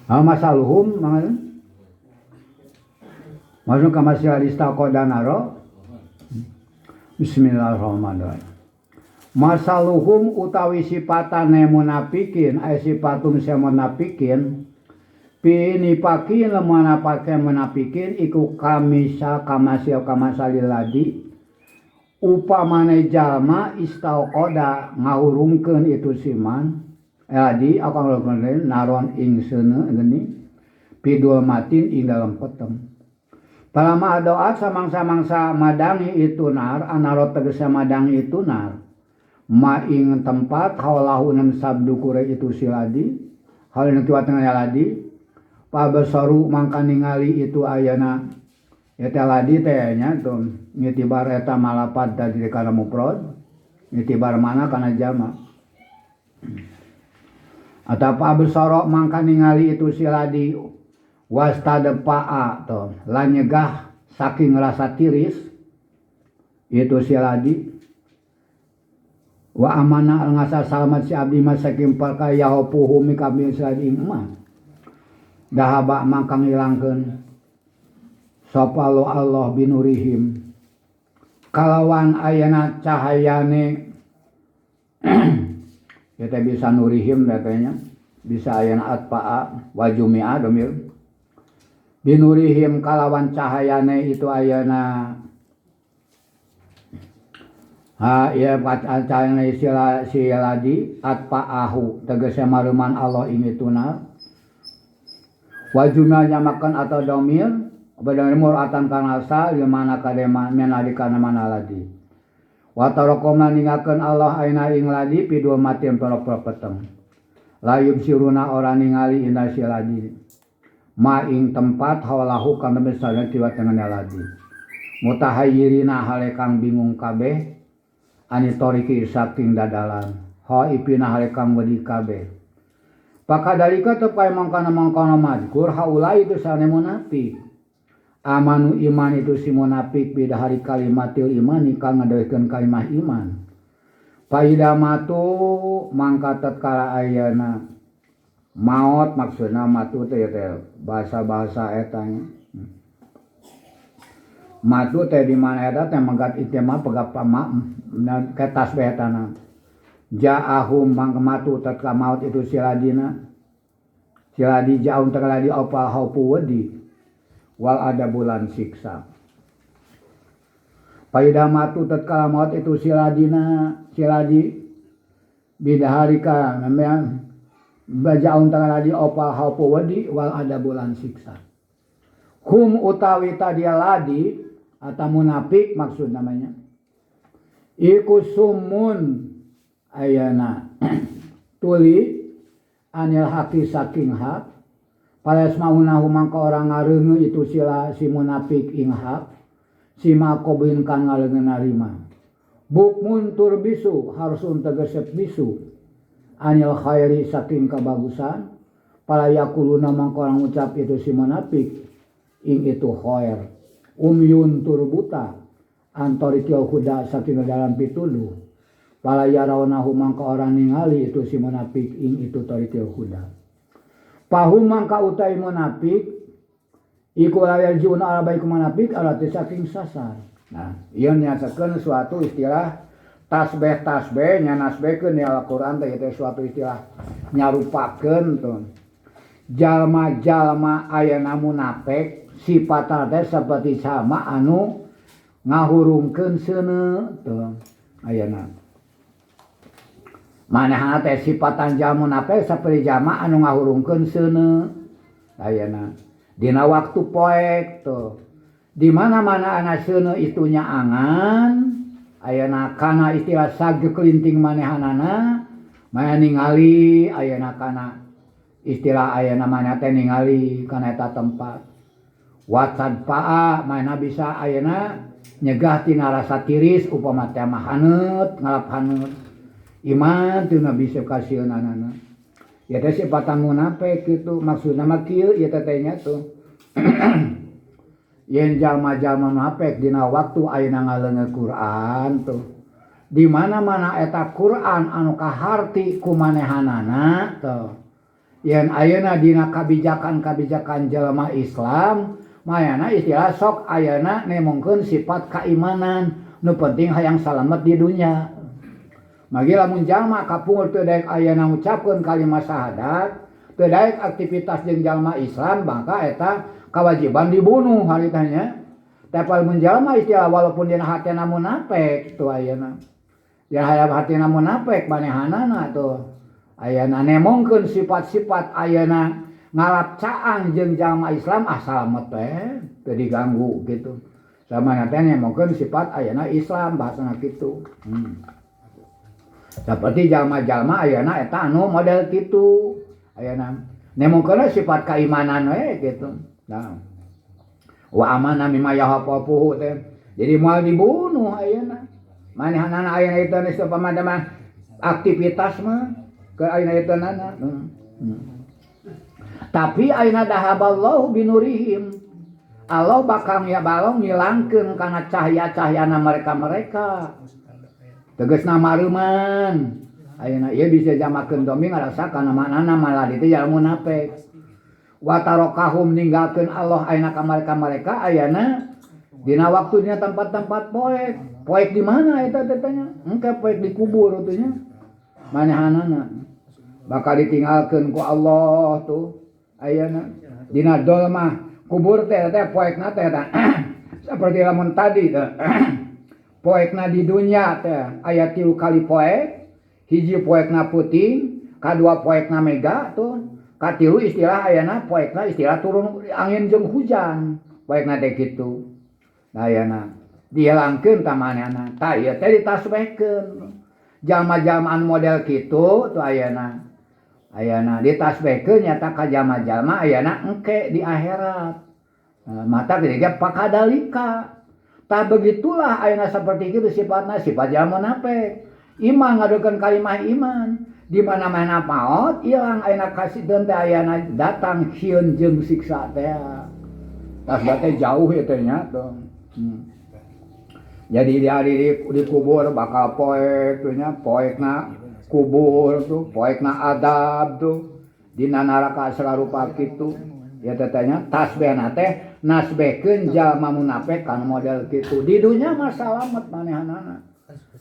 Masaluhum masuk ka masalah istaqodanaro. Bismillahirrahmanirrahim. Masaluhum utawi sifatane munafikin ay sifatum sa munafikin pinipakin lemana pakai munafikin iku kamisa kamasil kamasalil ladi upamane jalma istaqoda ngahurungkeun itu siman ladi akang lakukeun naron ing seuneu geni pidul matin ing dalam peteng. Palama doa samangsa-mangsa madangi itu nar anarot tegese madangi itu nar ma ing tempat haulahu nam sabdu kure itu siladi hal nu tengah ladi pabesaru mangka ningali itu ayana eta ladi teh nya tuh ngitibar eta malapad dari kana mufrad ngitibar mana kana jama atau pabesaru mangka ningali itu siladi wastadpa'a to lan nyegah saking rasa tiris itu siladi wa amana ngasa salamat si abdi masaking perkaya yahupuhu mikabil siladi imah dahaba mangka ngilangkeun sapa Allah binurihim kalawan ayana cahayane kita bisa nurihim katanya bisa ayana atpa'a wa jumi'a domir binurihim kalawan cahayane itu ayana ya cahayane siladi atpa'ahu tegese maruman Allah ing ituna wajuna nyamakan atau domir badang muratan kana asal di mana kadema menadi kana mana ladi wa tarakomna ningakeun Allah aina ing ladi pidul matin perok peteng layub siruna orang ningali indah siladi ma ing tempat hawalahu kana misalna tiwa tengahna ladi mutahayyirina hale kang bingung kabeh anitoriki saking dadalan haipina hale kang wedi kabeh pakadalika tepai mangkana madkur haula itu sane munafik amanu iman itu si munafik bidahari kalimatil imani kang ngadawikeun kalimah iman paidamatu mangka tatkala ayana maut maksudna matu teh bahasa etanya matu teh di mana eta teh mangkat itema pegap pama ke tasbih etana ja'ahum mangka matu tatkala maut itu siladi ja'um tatkala di opal haupu wedi wal ada bulan siksa paida matu tatkala maut itu siladi bidaharika namanya baja untang ladi opal haupu wadi wal ada bulan siksa hum utawi tadia ladi atau munafik maksud namanya iku sumun ayana tuli anil haki saking hak palas maunahu mangka orang ngareungeun itu sila si munafik ing hak si makobin kang ngareungeun narima bukmun tur bisu harsun tegesep bisu anil khairi saking kebagusan pala yakuluna mangka orang ucap itu si munafik ing itu khair umyun tur buta antorikil huda saking dalam pituluh pala yarawnahu mangka orang ningali itu si munafik ing itu torikil huda pahum mangka utai munafik iku layarjuna ala baik munafik ala saking sasar nah ieu nyasakeun suatu istilah tasbih nya nasbehkeun ya Al-Qur'an teh itu suatu istilah nyarupakeun tuh jalma-jalma ayana munafik sifatna teh saperti sama anu ngahurungkeun seuneu tuh ayana manehna teh sifatan jalma munafik saperti jalma anu ngahurungkeun seuneu ayana dina waktu poek tuh di mana-mana ana seuneu itunya angan ayana kana istilah sage kelinting manehanana maya ningali ayana kana istilah ayana mana teh ningali kana eta tempat watad paa mana bisa ayana nyegah tina rasa tiris upama teh mah haneut ngalap haneut iman teu bisa kasieunana ya teh sifatan munafik kitu maksudna mah kieu ieu teh nya tuh yen jalma-jalma munafik dina waktu ayeuna ngaleungeuh Quran tuh di mana-mana eta Quran anu kaharti ku manehanana tuh Yen ayeuna dina kabijakan-kabijakan jelema Islam mayana istilah sok ayeuna nemongkeun sifat keimanan nu penting hayang salamet di dunia. Magi lamun jalma kapungul teu daek ayeuna ngucapkeun kalimat syahadat, teu daek aktivitas jeung jalma Islam maka eta kewajiban dibunuh haritanya. Tapi mun jalma istilah walaupun dina hatena munafik tu ayeuna. Ya hayang hatina munafik manehanana tuh. Ayeuna nemongkeun sifat-sifat ayeuna ngalap caang jeung jalma Islam salamet teh teu diganggu gitu. Sama teh nemongkeun sifat ayeuna Islam bahasana kitu. Seperti jalma-jalma ayeuna eta anu model kitu. Ayeuna nemongkeun sifat keimanan we gitu. Nah. Wa amana mimma yahafafuhu teh. Jadi moal dibunuh ayeuna. Manehanana ayeuna itu geus pamadaman aktivitas mah ke ayeuna itu nana. Tapi ayeuna dahaballahu binurihim. Allah bakal balong ngilangkeun kana cahya-cahyana mereka-mereka. Tegasna mareuman. Ayeuna ieu bisa jamakeun doming ngarasa kana manana malah ditu jalma munafik. Wa tarokahum ninggalkeun Allah ayeuna ka mereka-mereka ayeuna dina waktu dina tempat-tempat poek. Poek di mana eta teh tanya? Engke poek di kubur tuh nya. Manehanana bakal ditinggalkeun ku Allah tuh ayeuna dina dol mah kubur teh poekna teh seperti lamun tadi teh poekna di dunya teh aya 3 kali poek, hiji poekna puting, kadua poekna mega tuh, katilu istilah ayeuna poekna istilah turun angin jeung hujan, poekna teh kitu. Nah ayeuna dihilangkeun ta manehna, tah ieu teh ditasbihkeun. Jalma-jalmaan model kitu tuh ayeuna ditasbihkeun nyata ka jalma-jalma ayeuna engke di akhirat. Mata ketika pakadalika. Tah begitulah ayeuna seperti itu sifatna sifat jalma munafik. Iman ngadukeun kalimah iman, di mana-mana maot ilang ayeuna kasieun teh ayeuna datang hieun jeung siksa teh. Tas teh jauh ieu teh nya tuh. Jadi dia di kubur bakal poek tuh nya, poekna kubur tuh, poekna adab tuh, dina neraka sarupa kitu. Ya tetenya tasbihna teh nasbehkeun jalma munafik kana model kitu. Di dunya mah salamet manehanana.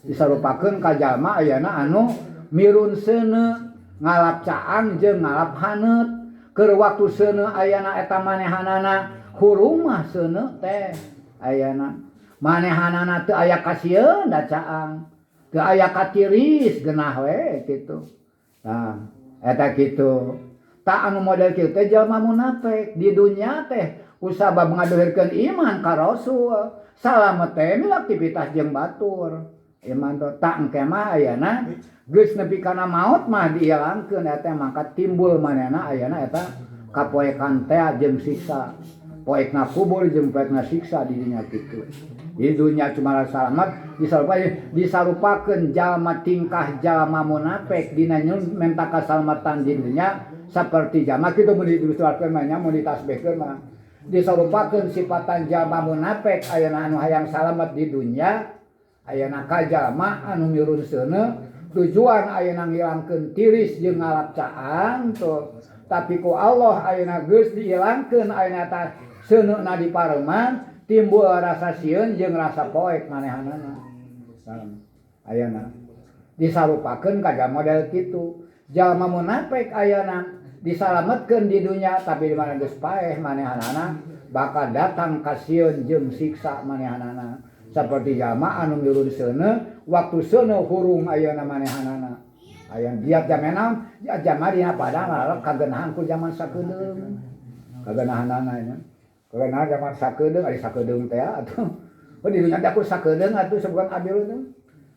Disarupakeun ka jalma ayeuna anu mirun seuneu, ngalap caang jeung ngalap haneut. Keur waktu seuneu ayeuna eta manehanana hurung mah seuneu teh ayeuna. Manehanana teu aya kasieun da caang, teu aya katiris genah we kitu. Nah, eta kitu. Tak anu model kitu teh jalma munafik di dunya teh usaba ngadohirkeun iman ka Rasul. Salamet teh mil aktivitas jeung batur. Iman teh tak engke mah ayeuna geus nepi kana maot mah diilangkeun eta mangka timbul manehna ayeuna eta kapoekan teh jeung siksa. Poekna kubur jeung poekna siksa di dunya kitu. Di dunia cuma salamet disarupakeun jalma tingkah jalma munafik dina menta kasalamatan di dunia saperti jalma kitu mun dituturkeun mah nya mun ditasbihkeun mah disarupakeun sifatan jalma munafik ayeuna anu hayang salamet di dunia ayeuna ka jalma anu mirun seuneu tujuan ayeuna ngilangkeun tiris jeung ngalap caang tuh tapi ku Allah ayeuna geus diilangkeun ayeuna ta seuneuna dipareman timbul rasa sieun jeung rasa poek manehanana. Ayeuna disarupakeun ka model kitu. Jalma munafik ayeuna disalametkeun di dunya tapi di mana geus paeh manehanana bakal datang ka sieun jeung siksa manehanana. Saperti jalma anu mirun seuneu waktu seuneu hurung ayeuna manehanana. Ayeuna diat jamenam jalma dina padang lalap kagenahan ku zaman sakedeung. Kagenahanana nya. Karena zaman sakedeung ari sakedeung teh atuh. Oh di dunya teh aku sakedeung atuh sebutkeun abil teh.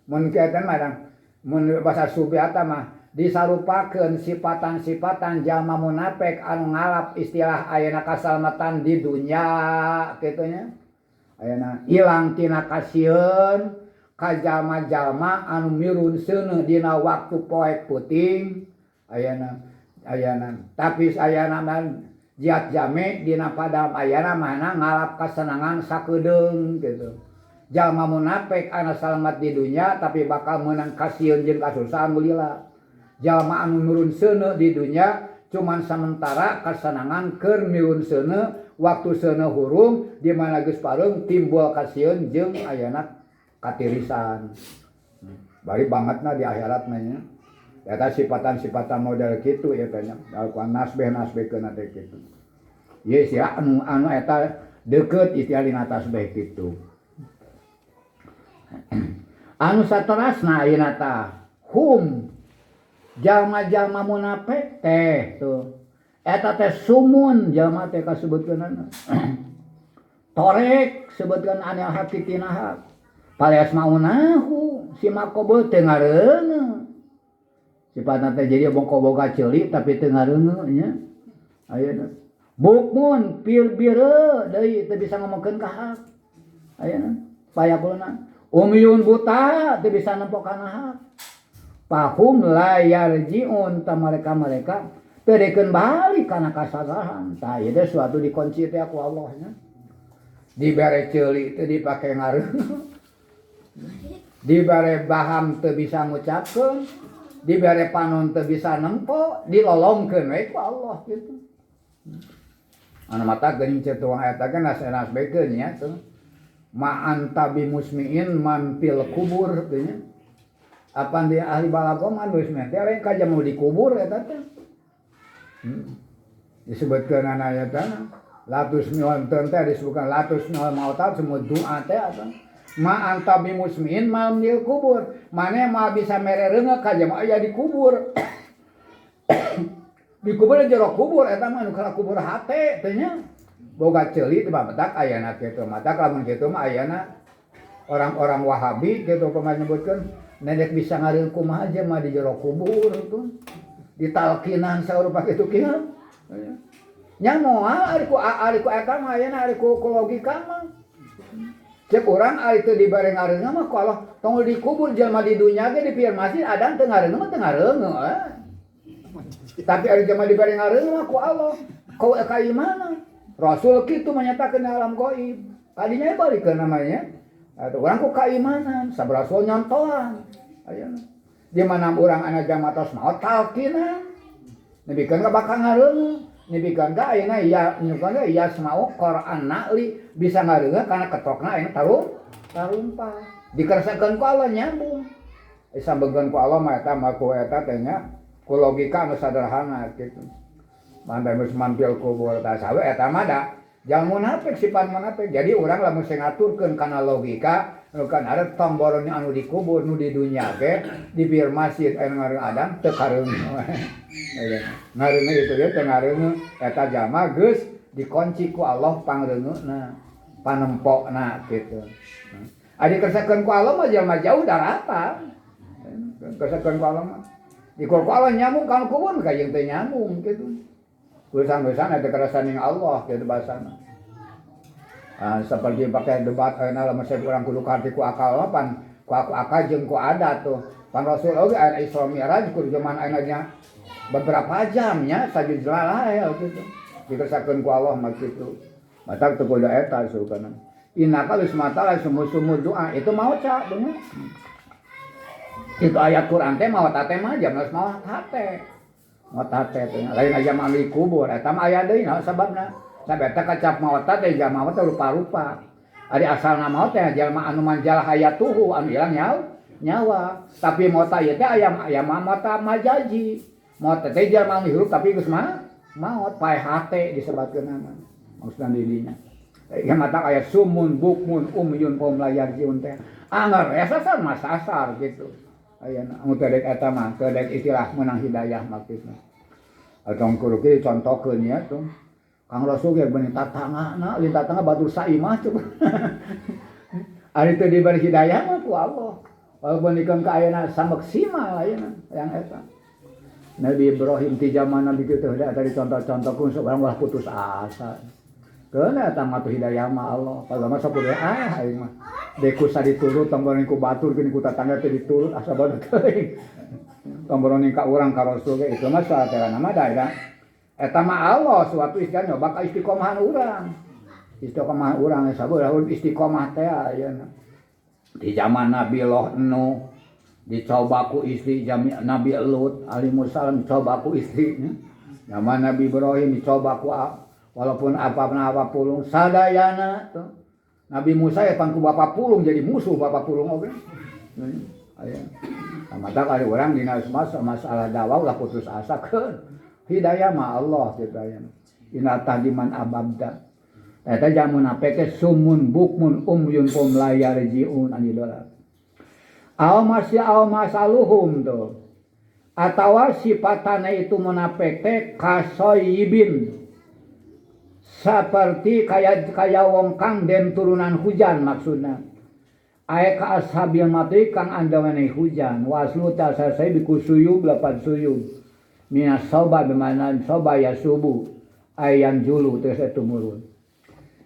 Mun kieutan mah mun bahasa sufi eta mah disarupakeun sifatan-sifatan jalma munafik anu ngalap istilah ayeuna kasalamatan di dunya kitu nya. Ayeuna ilang tina kasieun ka jalma-jalma anu mirun seuneu dina waktu poek puting ayeuna tapi ayeuna jiat jame dina padam ayeuna mana ngalap kasenangan sakedeung gitu. Jalma munafik anu salamet di dunya tapi bakal meunang kasieun jeung kasusahan mulila. Jalma anu nurun seuneu di dunya cuman sementara kasenangan keur miun seuneu waktu seuneu hurung di mana geus pareung timbul kasieun jeung ayana katirisan. Bari bangetna di akhirat mah nya. Eta sifatan-sifatan model kitu ya teh nya. Alquran nasbeh-nasbehkeun teh kitu. Ye sia anu eta deukeut istialina tasbih kitu. Anu saterasna ayeuna tah hum jalma-jalma munafik teh tuh eta teh sumun jalma teh kasebutkeunana torek sebutkeun anil haqiqina hak paleas maunahu si makobo teu ngareuneu sifatna teh jadi boga ceuli tapi teu ngareuneu nya ayeuna bukmun pir-bire deui teu bisa ngomongkeun ka hak ayeuna payakulna umyun buta teu bisa nempo kana hak pahum layar jiun ta mereka terdekeun balik kana kasagahan tah ieu teh suatu dikunci teh ku Allah nya dibere ceuli teu dipake ngareuneu dibere baham teu bisa ngucapkeun dibere panon teu bisa nempo dilolongkeun we ku Allah kitu anu mata geuning cetuang eta kan nas-nasbekeun nya tuh ma anta bimusmiin man fil kubur teh nya apan dia ahli balaghah mah geus meh teh lain kaja mau dikubur eta teh. Disebutkeun ana ayatna latus mihon teh disebutkan latus mihon mautat semua doa teh atuh. Ma anta bimusmin malam di kubur. Mane mah bisa mere reungeuk kaja mah aya dikubur. Dikubur jero kubur eta mah nu kana kubur hate teh nya. Boga ceuli teh bamedak ayana kitu. Matak lamun kitu mah ayana orang-orang Wahabi kitu pemain nyebutkeun nedek bisa ngareun kumaha aja mah di jero kubur tuh ditalkinan sarupa kitu kieu nya moal ari ku eta mah ayeuna ari ku logika mah cek urang ari teu dibere ngareungeun mah ku Allah tong dikubur jelema di dunya ge dipieun masih adan teu ngareungeun mah teu ngareungeun tapi ari jelema dibere ngareungeun mah ku Allah kau kaimana Rasul kitu menyatakeun alam gaib kadinya balikeun namanya atau orang ku keimanan sabarasul nyontohan ayeuna di mana urang anu jama tos maot talkinan nebikeun ka bakal ngareungeun nebikeun ka ayeuna ya nyukeun ka ya semau Quran nakli bisa ngareungeun kana ketokna ayeuna tarumpah dikersakeun ku Allah nyambung sambengkeun ku Allah mah eta mah ku eta teh nya ku logika anu sederhana kitu mantai geus mampil kubur tah sawe eta mah da jangan munafik sifat munafik jadi orang lamun sing ngaturkeun kana logika kan ada tomborona anu dikubur nu di dunya ge di bieur masjid anu ngareun Adam teu kareungeun ngareungeun itu dia teu ngareungeun eta jalma geus dikunci ku Allah pangreungeuna panempokna kitu adi kersakeun ku Allah mah jalma jauh darata kersakeun ku Allah mah di ku Allah nyambung kana kubur ka jeung teu nyambung kitu urusan-urusan ada kerasan yang Allah gitu bahasana. Seperti pakai debat ayeuna lamun saya urang kudu karti ku akal pan ku akal jeung ku adat tuh. Pan Rasul oge aya Isra Mi'raj ku zaman ayeuna nya beberapa jam nya sajujlah ya gitu. Dikersakeun ku Allah mah kitu. Matak teu kudu eta sulukana. Innaka lismata sumur-sumur doa itu maoca bener. Itu ayat Quran teh maot teh mah jam geus maot hate. Maot teh lain aja mah di kubur eta mah aya deui naon sababna sabab eta kacap maot teh jalma teh rupa-rupa ari asalna maot teh jalma anu manjal hayatuhu anu ilang nyawa tapi maot ieu teh aya maot majaji maot teh jalma anu hirup tapi geus maot pae hate disebutkeunana maksudna di dinya ya mata aya sumun bukmun umyun pom layar jiun teh anger ya sasar mah sasar gitu ayeuna anu teh eta mah teh istilah menang hidayah maksudna atong kudu kieu contohkeun nya tuh Kang Rasul ge beuni tatangana lin tatangna batur saimah coba ari teu diberi hidayah mah ku Allah walaupun dikeun ka ayeuna samaksimal ayeuna yang eta Nabi Ibrahim ti zaman Nabi kitu da tadi contoh-contohkeun sok urang ulah putus asa keun eta mah hidayah mah Allah kalau mah sok aing mah deku saditurut tonggoreun ku batur geuning ku tatangga teh diturut asa bae teuing tonggoreun ka urang ka Rasul ge itu mah saatana mah da eta mah Allah suatu istilah nyoba ka istiqomahan urang sabeula istiqomah teh ayeuna di zaman Nabi Nuh dicoba ku istri Nabi Lut alaihi salam dicoba ku istrinya Zaman Nabi Ibrahim dicoba ku walaupun apa pulung sadayana tuh. Nabi Musa ya pangku bapak pulung jadi musuh bapak pulung oke. Aya. Mata kali orang dina masalah dakwah ulah putus asa keun. Hidayah mah Allah hidayah. Ina tahdiman ababda. Eta jamun apeke sumun bukmun umyun pum layar jiun anidola. Aw masaluhum tuh. Atawa sifatana itu munafik teh kasoyibin seperti kaya wong kang den turunan hujan maksudna aya ka ashabil mati kang andawane hujan waslu ta sasai bikusuyub lapan suyub minas soba bimana soba ya subuh ayan julu tegese tumurun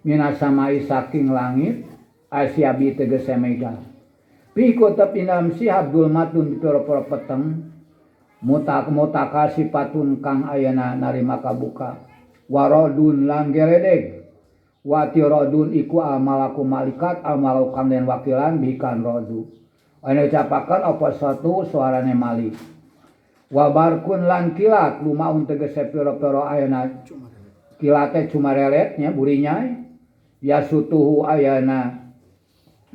minas samai saking langit asyabi tegese mega piko tapi dalam sihab dulmatun dipira-pira peteng mutaka sifatun kang ayana narima kabuka warodun lan geledeg watirodun iku amalaku malikat amalau kang den wakilan bikan rodu anu capakan apa satu suarane malik wabarkun lan kilat lumaun tegese pira-pira ayana kilate cumareletnya burinya ya sutuhu ayana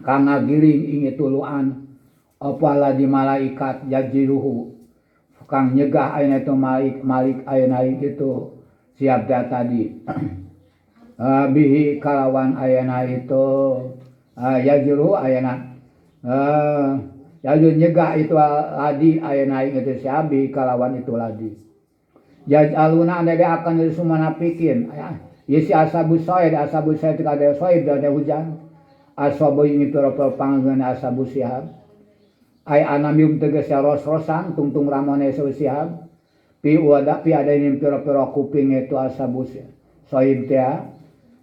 kang ngagiring ing tuluan apa ladi malaikat yajiruhu kang nyegah ayana itu malik ayana itu siap dah tadi bihi kalawan ayana itu yajiruhu ayana yajur nyegah itu ladi ayana itu siap bihi kalawan itu ladi yaj'aluna anda dia akan disumanapikeun yesi asabu said kada said ada hujan asabu ini pira-pira panggeun asabu sihab ay anamium tegese ros-rosan tungtung ramone sihab pi ada ini pira-pira kuping itu asabu said teh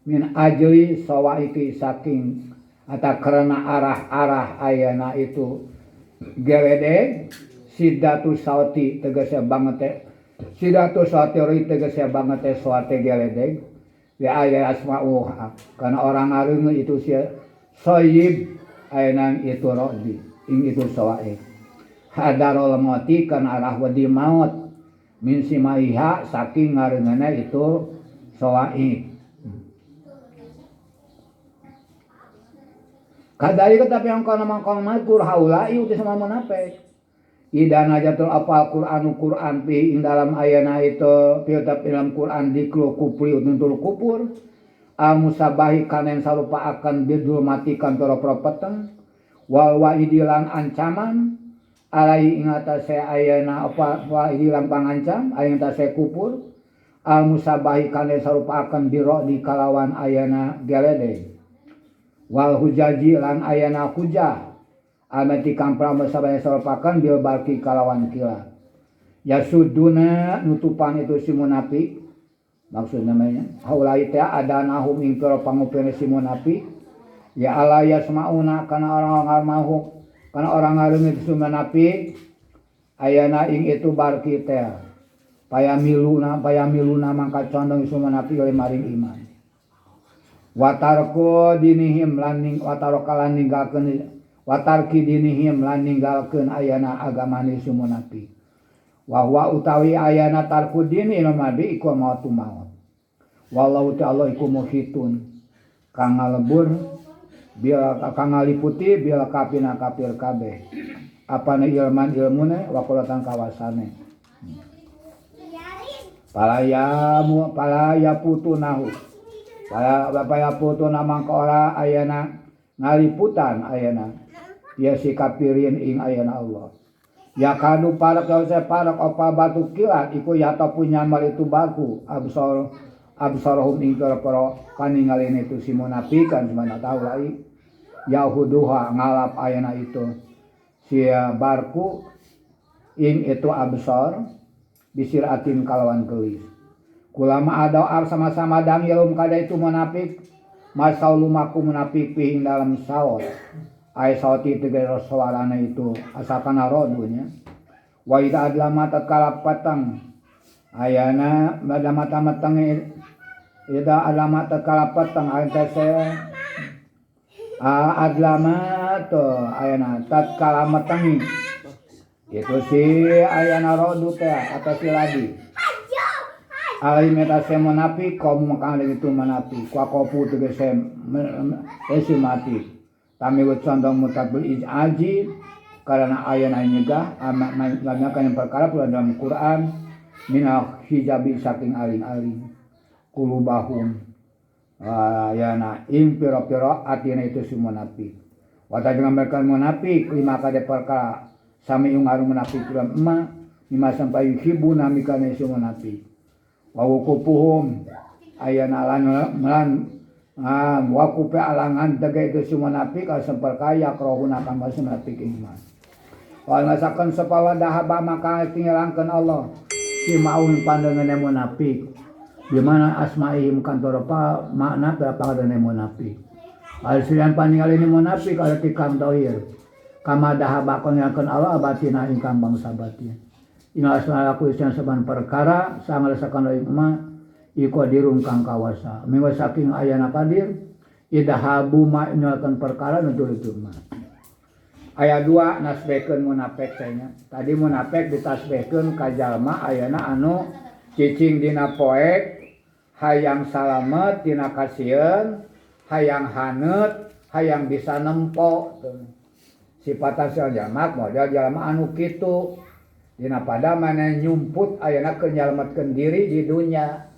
min ajli sawaiki saking ata karena arah-arah ayana itu geledeg sidatu sauti tegese banget teh sidatu sauti tegese banget teh suate geledeg ya aya asma'u karena orang areung itu sayyib ayana itu rodi ing itu sawaik hadarul mauti kana arah wadi maut min simaiha saking ngareunana itu sawaik kadari tapi yang kana mangkong makur haulai uti sama munafik idan ajatul apal Qur'an pi ing dalam ayana itu piutap dalam Qur'an diklu kupri untul kupur al musabahi kanen sarupa akan bidul matikan pira-pira peteng wal waidilan ancaman alai ing atase ayana apa waidilan pangancam ing atase kupur al musabahi kanen sarupa akan biro di kalawan ayana geledeg wal hujaji lan ayana hujah amati kang pramasabaya sarupakan bil barki kalawan kilat yasuduna nutupan itu si munafik maksud namanya haulai teh ada nahum ing pira pangupene si munafik ya ala yasmauna kana orang mahuk kana orang ngareung itu munafik ayana ing itu barki teh payamiluna mangka condong isu munafik oleh maring iman watarku dinihim laning watarokalan ninggalkeun watarki dinihim lan ninggalkeun ayana agamane isu munafik wa utawi ayana tarku dini lamadi iku mautu maut wallahu ta'ala iku muhitun kang ngalebur bila kang ngaliputi bila kapina kafir kabeh apane ilmune wakulatan kawasane palaya putunahu palaya putuna mangka ora ayana ngaliputan ayana ya si kafirin ing ayana Allah ya kanu parak apa batu kilat iku ya ta punya mal itu baku absarhum ing para kaningalin itu si munafikan semana tahu lai yahuduha ngalap ayana itu si barku ing itu absar bisiratin kalawan gelis kulama ada sama-sama dang yalum kada itu munafik masaulumaku munafik ing dalam saut ay sauti tegere suarana itu asakana rodunya wa ida adlama tatkala patang ayana pada mata-matang ida alamat tatkala patang ayatase adlama to ayana tatkala matangi itu si ayana rodu teh atau si ladi Alim eta se munafik kaum kang itu munafik ku kopu tegese esi mati tami wet condong mutabul izaji karena ayana nyegah amak perkara pula dalam Quran minal hijabi saking aling-aling kulubahum ayana ing pira-pira atina itu si munafik wata dengan mereka munafik lima kade perkara sami yung arung munafik dalam emak lima sampai hibu namikane si munafik wawukupuhum ayana lan wakupe alangan daga itu si munafik asempel kaya krohuna kang basa munafik iman wal ngasakeun sapawa dahaba maka tinggalangkeun Allah si maun pandangan munafik di mana asmaihim kantor apa makna pandangan munafik alsian paningalin munafik ada tikam dohir kama dahaba kangyakeun Allah batina ingkang bangsa batin ina asna aku isian saban perkara sangalesakan deui mah iku dirung kang kawasa minggu saking ayana kadir idhabu ma inalkan perkara nutul itu mah ayat 2 nasbehkeun munafik sayanya tadi munafik ditasbehkeun ka jalma ayana anu cicing dina poek hayang salamet dina kasieun hayang haneut hayang bisa nempo sifatan jalma model jalma anu kitu dina pada mana nyumput ayana kenyalametkeun diri di dunia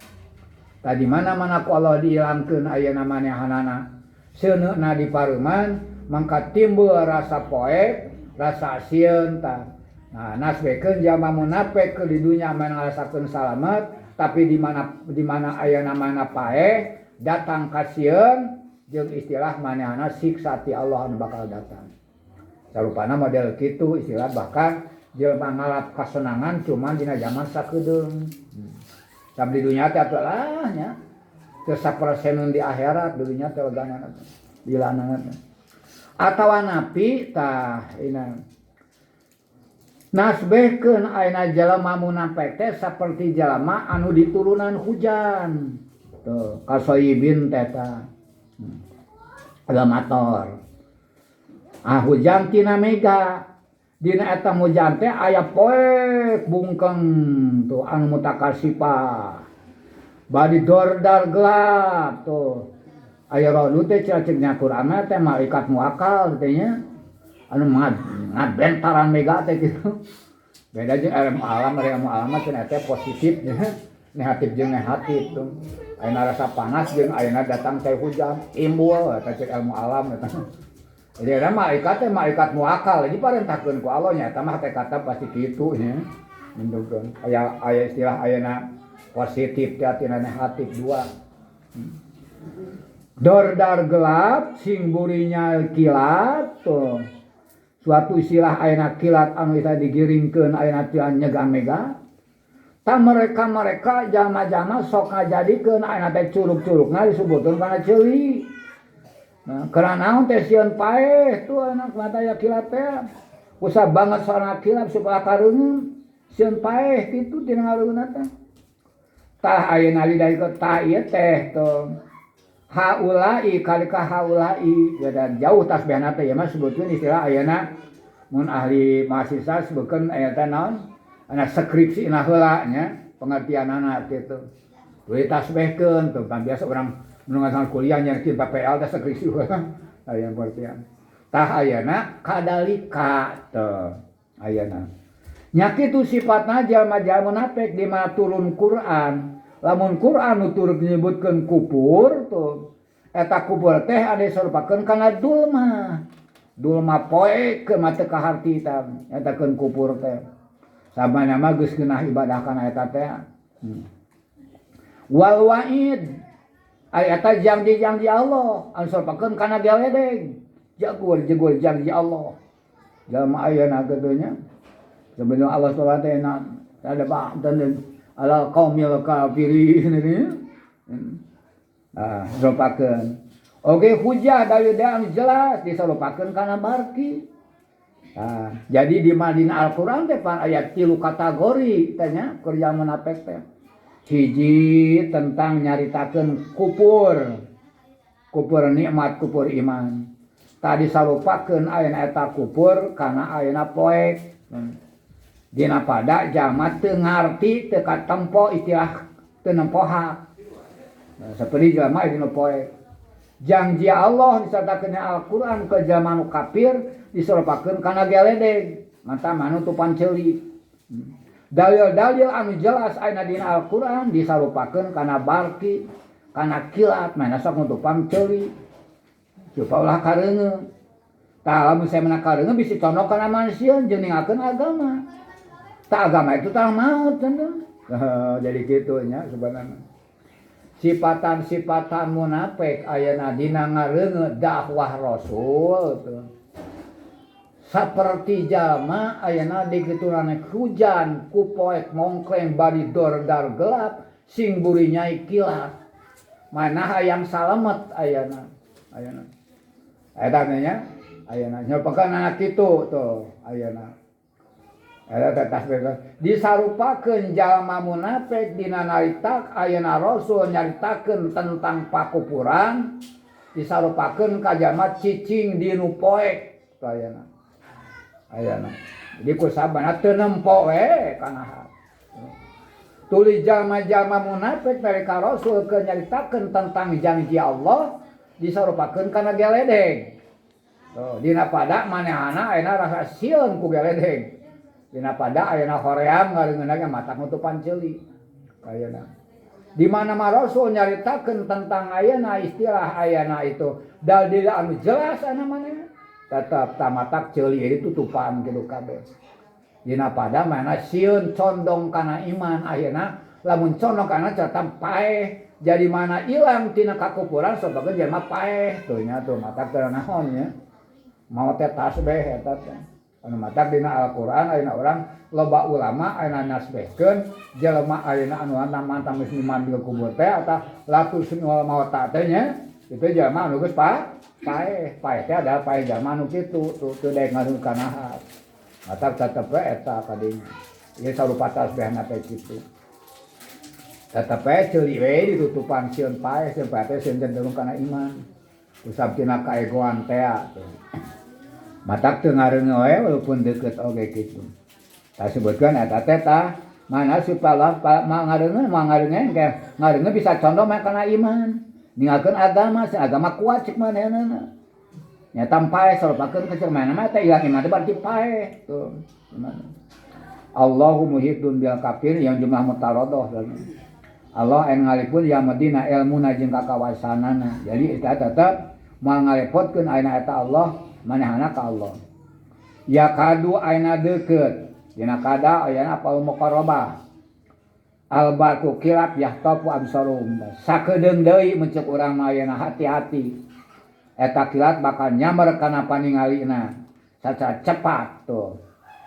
tadi mana-mana ku Allah diilangkeun ayana manehanana seuneuna di pareuman mangka timbul rasa poek rasa sieun tah nah nasbehkeun jalma munafik ke di dunia mana ngarasakeun salamet tapi di mana ayana mana paeh datang ka sieun jeung istilah manehana siksa ti Allah anu bakal datang sarupana model kitu istilah bahkan jelema ngalap kasenangan cuman dina zaman sakedeung sabdi dunya teh atuh nya teu saperseneun di akhirat dunya teh leganana dilanangan atawa napi tah ina nasbehkeun ayeuna jalema munafik teh saperti jalema anu diturunan hujan tuh kasoyibin teh tah ada mator hujan tina mega dina eta hujan teh aya poek bungkeng tuh anu mutakasifah badi dordar gelap tuh aya radu teh cacingna Quran teh malaikat muakal teh nya anu ngabentaran mega teh kitu beda jeung ilmu alam teh positif negatif jeung negatif tuh ayeuna rasa panas jeung ayeuna datang teh hujan imbul eta cek ilmu alam eta jadi ada malaikat muakal ini parentahkeun ku Allah nya eta mah teh kata pasti kitu nya mendukung aya istilah ayeuna positif teh tina negatif dua dordar gelap sing burinya kilat tuh suatu istilah ayeuna kilat anu eta digiringkeun ayeuna teu nyegah mega tah mereka jalma-jalma sok ngajadikeun ayeuna teh curug-curugna disebutkeun kana ceuli nah karena naon teh sieun paeh tuh anak mata ya kilat teh usah banget soalna kilat supaya kareung sieun paeh kitu tina ngareuna teh tah ayeuna lidah ikut tah ieu teh tuh haulai kalika haulai beda jauh tasbihna teh ya mah sebutkeun istilah ayeuna mun ahli mahasiswa sebutkeun aya teh naon ana skripsina heula nya pengertianana kitu we tasbihkeun tuh kan biasa urang mun ngasan kuliah nyarkin PPL teh skripsi aya pengertian tah ayeuna kadalika teh ayeuna nya kitu sifatna jalma-jalma munafik di mana turun Quran lamun Quran nuturut menyebutkeun kufur tuh eta kufur teh ade sarupakeun kana dulma poek ke mata kaharti tah eta keun kufur teh sabana mah geus geunah ibadah kana eta teh wal waid eta janji Allah anu sarupakeun kana galedeg jagol janji Allah jalma ayeuna geudeunya sebenarnya Allah Subhanahu wa taala ada ba'dan ala qaumil kafirin ini sarupakeun oge hujah dalil jelas disarupakeun kana barki jadi di Madinah Al-Qur'an teh ayat 3 kategori teh nya keur munafik teh hiji tentang nyaritakeun kufur nikmat kufur iman tadi sarupakeun ayeuna eta kufur kana ayeuna poek dina pada jalma teu ngarti teu katempo istilah teu nempo hak. Saperti jelema dina poe. Janji Allah disatakeun Al-Qur'an ke jalma nu kafir diserupakeun kana geledeg, mata manutupan ceuli. Dalil-dalil anu jelas aya dina Al-Qur'an disarupakeun kana barki, kana kilat, mana sok nutupan ceuli. Coba ulah kareungeun. Tah lamun samana kareungeun bisi condong kana manusia jeung ninggalkeun agama. Tah agama itu tah maut cenah. Jadi kitu nya sebenarnya. Sifatan-sifatan munafik ayeuna dina ngareungeun dakwah Rasul tuh. Saperti jalma ayeuna digituran hujan ku poek mongkleng bari dordar gelap sing buri nyai kilat. Mana hayang salamet ayeuna. Eta nya ayeuna nyopakeun anak kitu tuh ayeuna. Eta tasbih disarupakeun jalma munafik dina narita ayeuna Rasul nyaritakeun tentang pakupuran disarupakeun ka jalma cicing dinu poek ayeuna. Jadi ku sabana teu nempo we kana tuluy jalma-jalma munafik mereka Rasul ke nyaritakeun tentang janji Allah disarupakeun kana geledeg. Tuh dina pada manehana ayeuna rasa sieun ku geledeg. Dina pada ayeuna hoream ngareungeunna mata nutupan ceuli. Ayeuna. Di mana Rasul nyaritakeun tentang ayeuna istilah ayeuna itu dalil anu jelas ana maneh. Tetep tamatak ceuli itu tutupan kitu kabeh. Dina pada mana sieun condong kana iman ayeuna lamun condong kana catam paeh jadi mana ilang tina kakupuran sebagai jelema paeh tuh nya tuh matak teu naon nya. Mau teh tasbih eta teh. Anu matak dina Al-Qur'an ayeuna urang loba ulama ayeuna nasbehkeun jelema ayeuna anu mantang geus mandi kubur teh atawa latus nol maot teh nya itu jelema anu geus paeh teh ada paeh jelema anu kitu tuh teu daek ngaruh kana matak tetep we eta kadinya ieu sarupa tasbihna teh kitu tetep we ceuli we ditutupan sieun paeh teh sieun cenderung kana iman usap tina kaegoan teh matak teu ngareungeun we walaupun deukeut oge kitu. Tah sebutkeun eta teh tah mana supaya ngareungeun bisa condong kana iman. Ninggalkeun agama, agama kuat cek manehna. Nya tampae sarupakeun ke cek manehna teh ilang iman teh berarti paeh tuh. Allahu muhitun bil kafir yang jumlah mutarodoh. Allah anu ngalipun ya Madinah ilmuna jeung kakawasanana. Jadi eta tetep moal ngalepotkeun ayeuna eta Allah manehana ka Allah. Ya kadu ayeuna deukeut. Dina kada ayeuna apa muqarrabah. Albarku kilap yahtafu absarum. Sakedeung deui mencek urang mah ayeuna hati-hati. Eta kilat bakal nyamber kana paningalina. Sacara cepat tuh.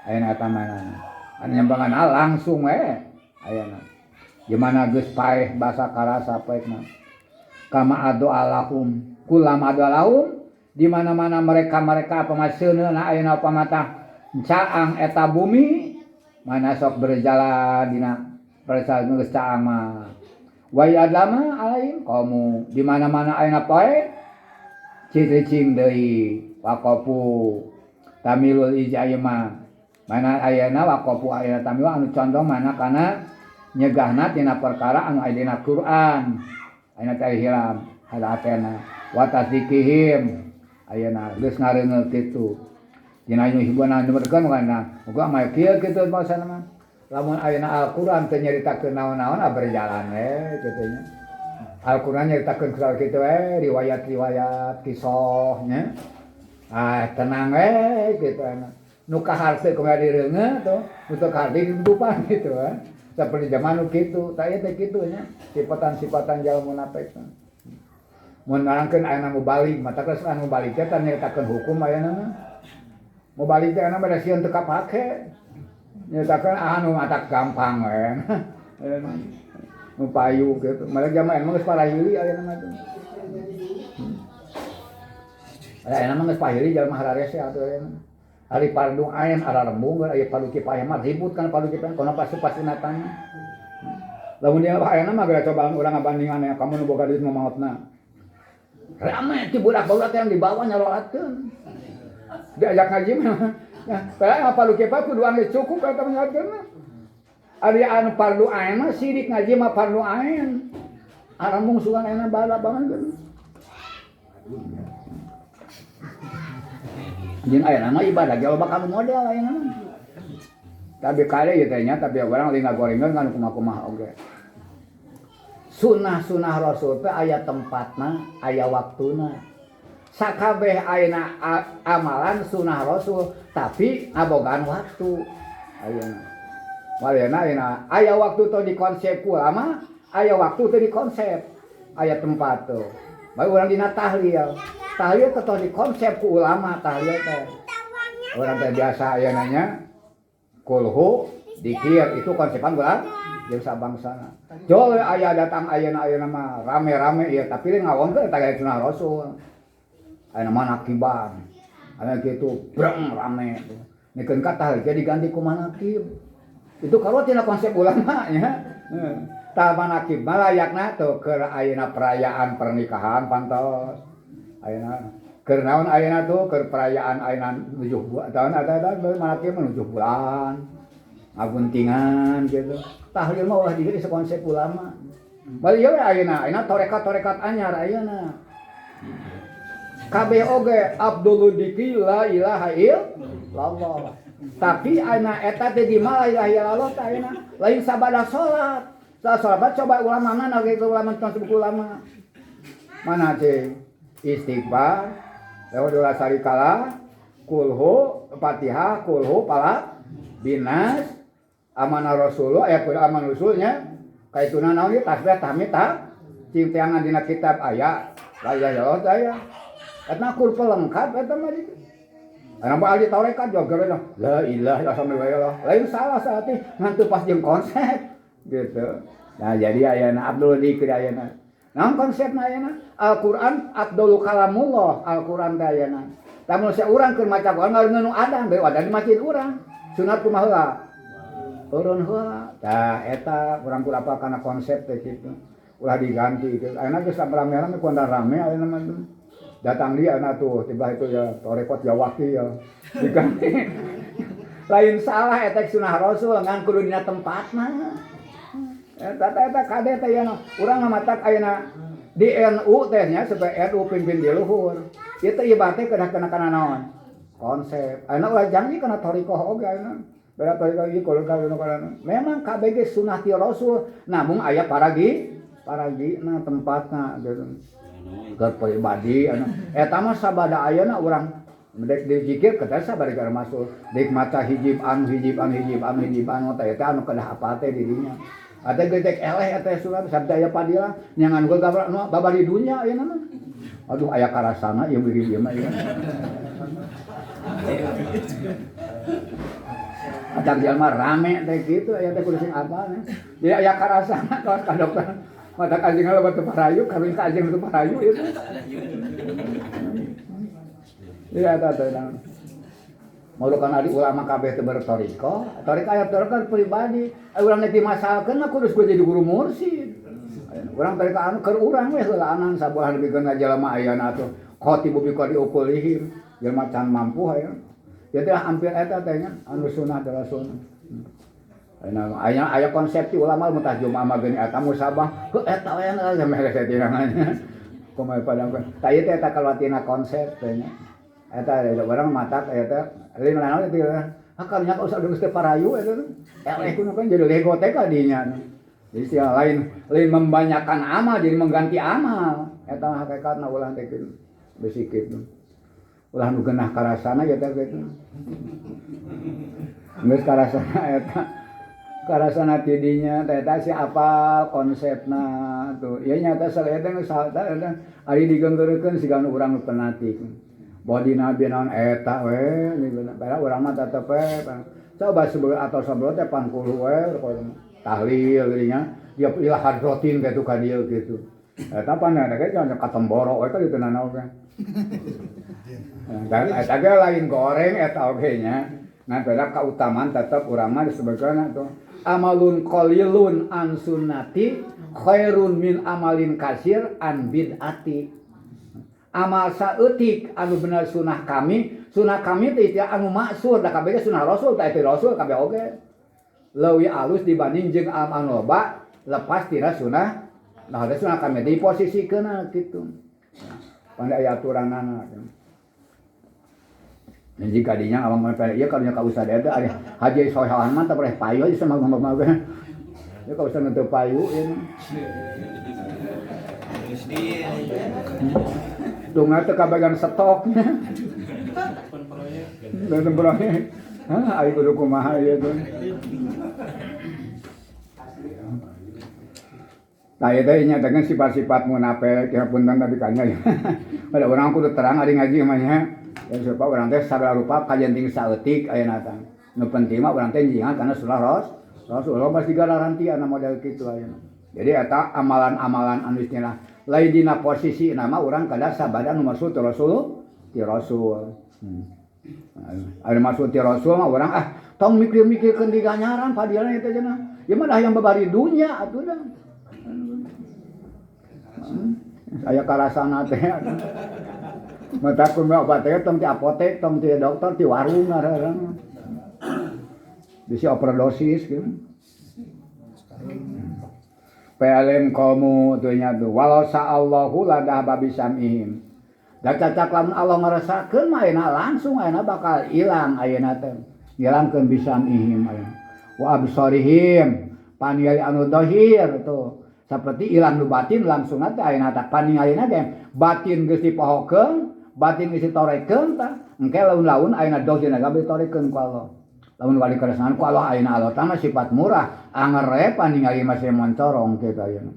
Ayeuna eta manehna. Anu nyambangan langsung we ayeuna. Gimana geus paeh basa karasa paehna. Kama adu alahum kulama adu alahum di mana-mana mereka pemaseuneuna ayeuna pamata caang eta bumi mana sok berjalan dina perasaan geus caang mah wa yadlama alaihim qamu di mana-mana ayeuna poe cicing deui waqafu tamilul ijayma mana ayeuna waqafu ayeuna tamil anu condong mana kana nyegahna tina perkara anu aya dina Quran ayeuna teh hilam hadatena wa tasdikihim ayeuna geus ngareungeul kitu dina anu hibuna numerkeun kana muga mah kieu kitu maksana mah lamun ayeuna Al-Qur'an teu nyaritakeun naon-naon berjalan we kitu nya Al-Qur'an nyaritakeun soal kitu we riwayat-riwayat kisah nya tenang we kitu nu kaharteu kumaha direungeut tuh untuk hardi hidupan kitu saperti zaman nu kitu tah ieu teh kitu nya sifatan-sifatan jalma munafik mun narangkeun ayeuna mubalik mata geus anu mubalik teh kan nyaritakeun hukum ayeuna mah mubalik teh anu bada sieun teu kapake nyaritakeun anu mata gampang we nu payu kitu malah jamaah mah geus parayuli ayeuna mah tuh ayeuna mah geus pahili jalma hararese atuh ayeuna hari pardu ayen ara rembung aya palu kipai mah ribut kan palu kipai kono pasti natanya lamun dia ayeuna mah geura coba urang ngabandingan kamu nu boga duit mah maotna rame ti budak-budak yang dibawa nyaloatkeun. Diajak ngaji mah. Nah, palu kipa kudu anu cukup eta menyakeun mah. Ari anu fardu ain mah sirik ngaji mah fardu ain. Arang mungsuhan ayeuna bala banget. Jeung ayeuna mah ibadah ge loba kanu model ayeuna mah. Tapi kali ieu teh nya tapi urang lingga gorengan kan kumaha-kumaha oge. Sunah-sunah Rasul teh aya tempatna, aya waktuna. Sakabeh ayeuna amalan sunah Rasul tapi ngabogaan waktu. Ayeuna. Walena ayeuna aya waktu teh dikonsep ulama, aya waktu teh dikonsep. Aya tempat tuh. Bae urang dina tahlil. Tahlil teh dikonsep ku ulama tahlil teh. Urang teh biasa ayeuna nya kulhu dikir itu konsepan urang jeung sabangsana. Jol aya datang ayeuna mah rame-rame ieu tapi ngawon teh eta sunah Rasul. Ayeuna mah nakiban. Aya kitu breng rame. Nikeun ka tahlil ge diganti ku manakib. Itu kalau tina konsep ulama nya. Tah manakib mah layakna tuh keur ayeuna perayaan pernikahan pantos. Ayeuna keur naon ayeuna tuh keur perayaan ayeuna 7 tahun ada manakib 7 bulan. Ngaguntingan gitu. Tahlil mah ulah diri sekonsep ulama. Bari ieu ayeuna torekat-torekat anyar ayeuna. Kabeh oge Abdul Diki la ilaha illallah. Tapi ayeuna eta teh di la ilaha illallah teh ayeuna lain sabada salat. Salat coba ulama mana ge ulama tong ulama. Mana teh istighfar, lewat doa sarikala, kulhu, Fatihah, kulhu, palak, binas, amanah Rasulullah, amanah Rasulnya, kaituna naon ieu tasbih tahmid cimteangan dina kitab aya, la ilaha illallah aya. Eta kur pelengkap eta mah ditu. Ana mah ahli tarekat juga la ilaha illallah. Lain salah saati ngan teu pas jeung konsep gitu. Nah jadi ayeuna Abdul Dikir ayeuna. Naon konsepna ayeuna? Al-Qur'an afdalul kalamullah, Al-Qur'an teh ayeuna. Tamun sia urang keur maca Qur'an ngareun adan bae wadah di masjid urang. Sunat kumaha heula? Urun heula. Tah eta urang kudu apa kana konsep teh kitu. Ulah diganti gitu. Ayeuna geus rame-rame ku rame ayeuna mah. Datang dia anak tuh tiba itu ya torekot jawaki ya diganti. Lain salah eta sunah Rasul ngan kudu dina tempatna. Eta kade teh ya urang ngamatak ayeuna di NU teh nya supaya NU pimpin di luhur. Ieu teh ieu teh kana naon? Konsep. Ayeuna ulah janji kana thariqah oge ayeuna. Beda thariqah ieu kudu kana. Memang kabeh ge sunah ti Rasul, namun aya paragina tempatna gitu. Keur pribadi anu eta mah sabada ayeuna urang dek dizikir kada sabari gara masuk dek maca hijib anu teh anu kedah apa teh dirinya ada gedek eleh eta surat sabda aya padilah nyangan gua gambar anu babari dunya ayeuna mah aduh aya karasana ieu beuki ieu mah ieu adak jalma rame teh kitu aya teh kudu sing apa nih jadi aya karasana kaos ka dokter mata anjing lo batu parayu, kawin ka anjing batu parayu itu. Iya eta teh nang. Mulukan adi ulama kabeh teu bertoriko, toriko aya toriko pribadi. Urang teh dimasalkeun mah kudu jadi guru mursyid. Urang toriko anu keur urang we heula anan sabulan lebih kana jalma ayeuna atuh. Khatibu bi qadi uqulihim, jalma can mampu aya. Ya teh hampir eta teh nya anu sunah adalah sunah. Aya konsepsi ulama mutah jumaah mah geuning eta musabah heuh eta we nya mere setirangannya kumaha padang tah ieu teh eta kalwatina konsep teh nya eta urang matak eta lain naon teh akan nya usah geus teh parayu eta eleh kudu kan jadi lego teh ka dinya jadi sia lain membanyakan amal jadi mengganti amal eta hakikatna ulah teh kitu besikit ulah nu geunah karasana ya teh kitu geus karasana eta karasana tidinya eta si apa konsepna tuh ieu nyata saleh teh geus salta ari digeunggeurkeun siga nu urang nu penatik bodi nabi naon eta we bala urang mah tetep we coba sebelum atau sebelum teh 80 we tahlil geunya dia ilah hadrotin kitu ka dieu kitu eta panana ge jangan katemboro we ka dieu nanaon we dan eta ge lain goreng eta oge nya ngan beda kautamaan tetep urang mah disebutkeun atuh amalun qalilun an sunnati khairun min amalin kasir an bid'ati. Amal saeutik anu bener sunah kami teh anu maksud da kabeh sunah Rasul tah teh Rasul kabeh oge. leuwih alus dibanding jeung amal loba lepas tina sunah. Nah, ada sunah kami diposisikeun kitu. Pandai aya aturanana. Dan jika dinya awang mepel ieu karunya ka ustad eta ari haji sohewan mah teh boleh payu ieu sama mah. Ya ka ustad teu payu ieu. Tunga teu kabagan stok. Dan proyek. Hah, ai kudu kumaha ieu tuh. Nah, itu nyatakan sifat-sifat munafik ya punten tadi kanya ya. Pada orang kudu terang ari ngaji mah nya. Ya supaya urang teh sagala rupa kajenting saeutik ayeuna teh. Nu penting mah urang teh jingan kana sunah Rasulullah pasti garanti ana model kitu ayeuna. Jadi eta amalan-amalan anu istilahna lain dina posisi nama urang kada sabada nu maksud ti Rasul. Ada maksud ti Rasul mah urang tong mikir-mikirkeun di ganyaran padiana eta cenah. Ya mah dah yang babari dunya atuh dah. Aya karasana teh. Matakun mah obat teh tong ti apotek, tong ti dokter, ti warung ngarang. Bisi overdosis kieu. Pelem kamu tuh nya tuh walau sa'allahu la dhahaba bisamihim. Da cacak lamun Allah ngarasakeun mah ayeuna langsung ayeuna bakal ilang ayeuna teh. Ngilangkeun bisamihim ayeuna. Wa absarihim paniali anu dhahir tuh. Seperti ilang nu batin langsung teh ayeuna teh paningalina teh batin geus dipohokeun, batin geus ditorekeun tah. Engke laun-laun ayeuna dhahir gabe ditorekeun ku Allah. Lamun wali keresahan ku Allah ayeuna Allah tah sifat murah, angere paningali masih moncorong kitu ayeuna.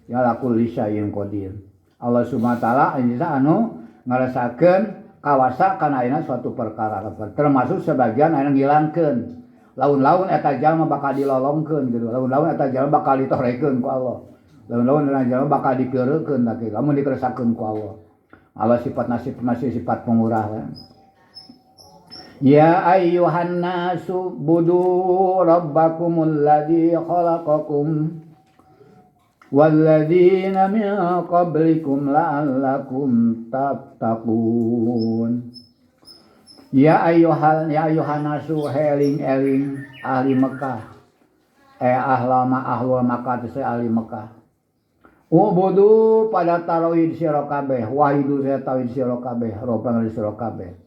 Ya lakul lisya'in qadir. Allah Subhanahu wa taala anu ngarasakeun kawasa kana ayeuna suatu perkara termasuk sebagian ayeuna ngilangkeun. Laun-laun eta jalma bakal dilolongkeun gitu. Laun-laun eta jalma bakal ditorekeun ku Allah. Laun-laun eta jalma bakal dikeurekeun da kitu. Lamun dikeresakeun ku Allah. Allah sifat pemurah kan. Ya ayyuhan nasu budu rabbakumul ladzi khalaqakum walladzina min qablikum la'allakum tattaqun. Ya ayyuhan nasu eling ahli Mekah. Ahlul Makkah teh ahli Mekah. Ubudu pada tauhid sira kabeh, wahidu tauhid sira kabeh, robban sira kabeh.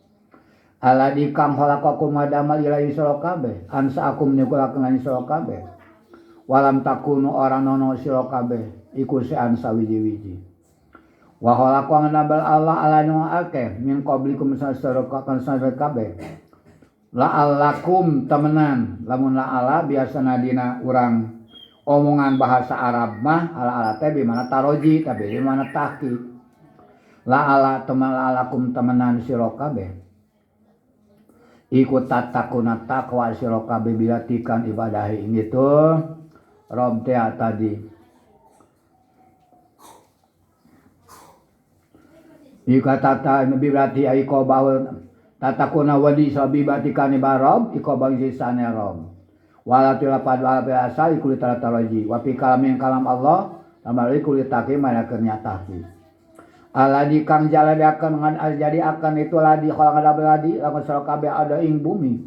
Alladzi kang khalaqakum madamal ilahi sira kabeh, ansa akum nyukulakeun sira kabeh. Walam takunu orang nono sira kabeh, iku sean sawiji-wiji. Wa khalaqan nabal Allah ala nu akeh min qablikum sira kabeh. La alakum temenan, lamun la ala biasana dina urang omongan bahasa Arab mah ala teh di mana taroji tapi di mana tahqiq. La ala teman la alakum temenan sira kabeh. Ikut tatakuna takwa sira kabeh bilatikan ibadahi gitu. Rob teh tadi. Ika tata nabi berarti ai ko baul tatakuna wadi sabibatikan ibarob iko bang sisane rob. Walatul lapad wal asal kulit taraji wa fi kalamin kalam Allah amali kulit takim manakeun nyatahki. Aladi kang jaladakeun ngan jadi akan itu ladi khalaqal ladi lamun sira kabeh ada ing bumi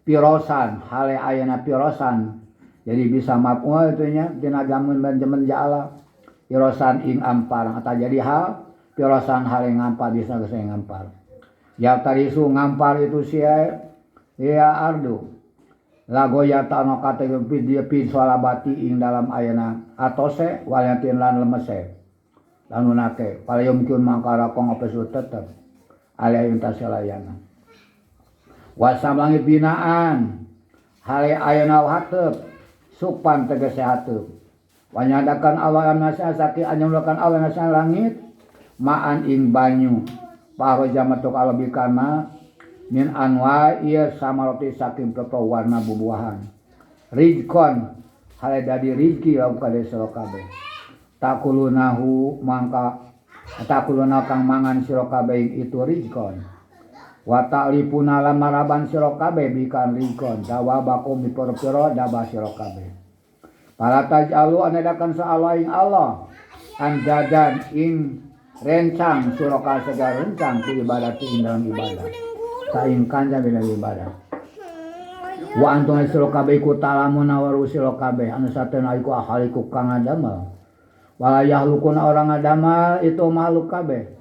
pirosan hale ayeuna pirosan jadi bisa maf'ul itu nya dina gamun banjemen ja'ala pirosan ing ampar eta jadi hal pirosan hale ngampar bisa geus ngampar ya tarisu ngampar itu sia ya ardu lagoya tano kategori dia pin salabati ing dalam ayeuna atose walatin lan lemese lalu nake pada yang mungkin mangkara kong apa sudah tetap alih yang tasalayana wasam langit binaan hale ayana hatep supan tegese hatep wanyadakan Allah yang nasi asaki anyulakan Allah nasi langit maan ing banyu paro jamatuk Allah bikana min anwa iya sama roti saking peto warna bubuahan rizkon hale dadi rizki lau kade selokabe takulunahu mangka takuluna kang mangan sira kabeh itu rizqon wa ta'lifuna lamaraban sira kabeh bikan rizqon dawabakum dipira-pira dabah sira kabeh para tajalu anadakan saala ing Allah andadan ing rencang sira ka segala rencang ti ibadah ing dalam ibadah saing kanja bila ibadah Wa antum sira kabeh iku talamuna waru sira kabeh anu satena iku ahaliku kang adamal. Wala yahlukuna orang adamal itu makhluk kabeh.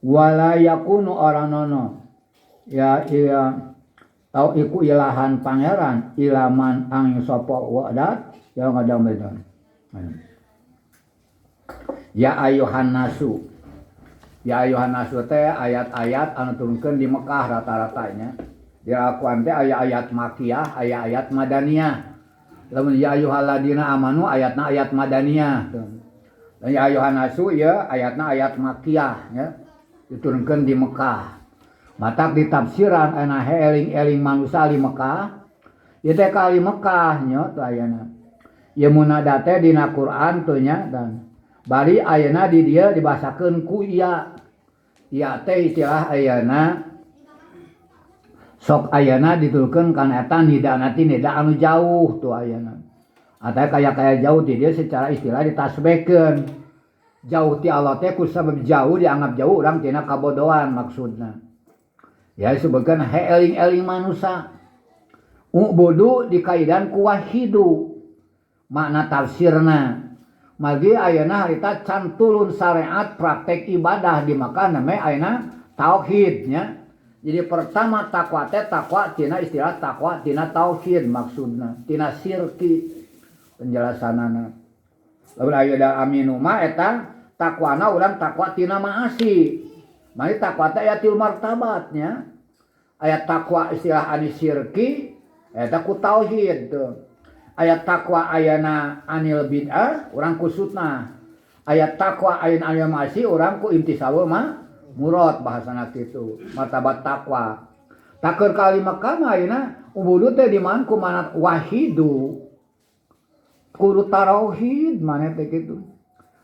Wala yakunu orang nono. Ya iya tau iku ilahan pangeran ilaman ang sapa wadat ya ngadam itu. Ya ayuhan nasu. Ya ayuhan nasu teh ayat-ayat anu turunkeun di Mekah rata-ratanya. Di Al-Qur'an teh aya ayat makiyah, aya ayat madaniyah. Lamun ya ayyuhalladzina amanu ayatna ayat madaniyah. Dan ya ayyuhan nasu ya ayatna ayat makiyah ya. Diturunkeun di Mekah. Matak di tafsiran ana eling-eling manusia di Mekah. Ieu teh kali Mekah nya teh ayana. Ieu munada teh dina Qur'an teh nya dan bari ayeuna di dieu dibasakeun ku iya. Iya teh istilah ayeuna sok ayeuna ditulkeun kana eta nidana ti nida anu jauh tuh ayeuna. Atawa kaya jauh di dieu secara istilah ditasbihkeun. Jauh ti Allah teh ku sabab jauh dianggap jauh urang tina kabodohan maksudna. Ya disebutkeun eling-eling manusia. Ubudu dikaidan ku wahidu. Makna tafsirna magi ayeuna harita can tulun syariat praktek ibadah di Makkah namanya ayeuna tauhid nya. Jadi pertama takwa teh takwa tina istilah takwa tina tauhid maksudna tina syirki penjelasanana. Lamun ayeuna aminu mah eta takwana urang takwa tina maasi. Mari takwa teh aya tilu martabatnya. Aya takwa istilah ani syirki eta ku tauhid tuh. Ayat takwa ayana anil bid'ah urang kusutna. Ayat takwa ayeun anil ma'asi urang ku imtisalu mah murad bahasana kitu. Martabat takwa. Takeur kalimat kana ayeuna ubudu teh di man ku manat wahidu. Kudu tauhid maneh teh kitu.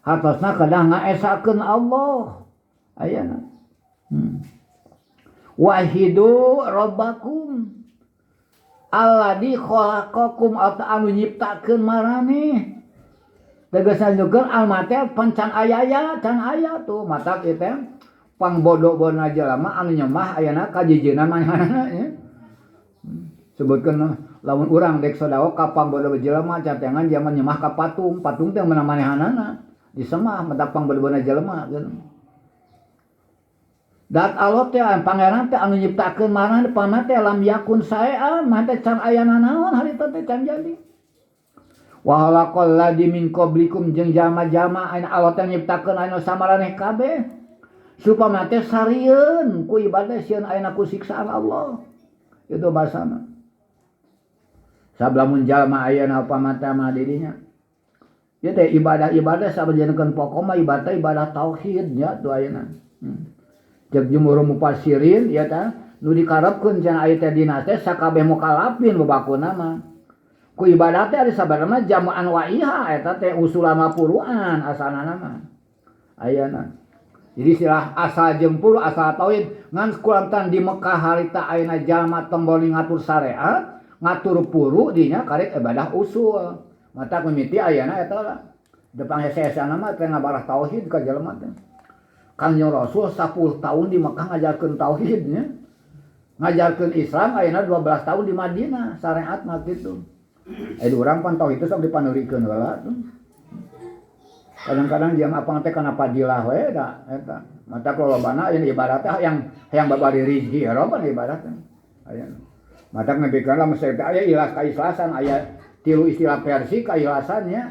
Hartosna kadang ngaesakeun Allah. Ayeuna. Wahidu rabbakum. Alladzi khalaqakum anu nyiptakeun maraneh. Tegasna juga almate pancan aya can aya tuh matak ieu teh pangbodo-bodona jelema anu nyemah ayeuna kajijeunan manehna nya. Sebutkeun lamun urang dek sodao ka pangbodo jelema catengan zaman nyemah ka patung teh meunang manehanana disemah matak pangbodo-bodona jelema geun. Dat Allah teh pangeran teh anu nyiptakeun marana pamana teh lam yakun saean mah teh can aya nanaon harita teh can jadi. Wa halaqal ladzi min qablikum jeung jalma-jalma anu Allah teh nyiptakeun anu samaraneh kabeh supaya teh sarieun ku ibadah sieun ayeuna ku siksaan Allah. Itu basana. Sablamun jalma ayeuna upama teh mah di dinya. Ieu teh ibadah-ibadah sabejankeun pokok mah ibadah tauhid nya tu ayeuna. Jeung jumhur mufassirin ya tah nu dikarepkeun cenah aya teh dina teh sakabeh mukallafin babakuna mah ku ibadah teh ari sabarana jama'an wa iha eta teh usulan puruan asalna mah ayeuna. Jadi istilah asal jeung puluh asal tauhid ngan kulantan di Mekah harita ayeuna jalma temboli ngatur syariat ngatur puru dinya karek ibadah usul mata mimiti ayeuna eta lah depan hese-hesana mah teh ngabarah tauhid ka jalma teh. Kanjeng Rasul 10 tahun di Mekah ngajarkeun tauhidnya. Ngajarkeun Islam ayeuna 12 tahun di Madinah, syariat mah kitu. Urang pan tauhid itu sok dipaneurikeun heula tuh. Kadang-kadang jeung apang teh kana padilah we da eta. Mata lolobana aya ibarat teh hayang babari rezeki roba ibarat teh. Ayeuna. Mata ngabikeun lamun teh aya ilas kaislasan aya tilu istilah versi kailasannya.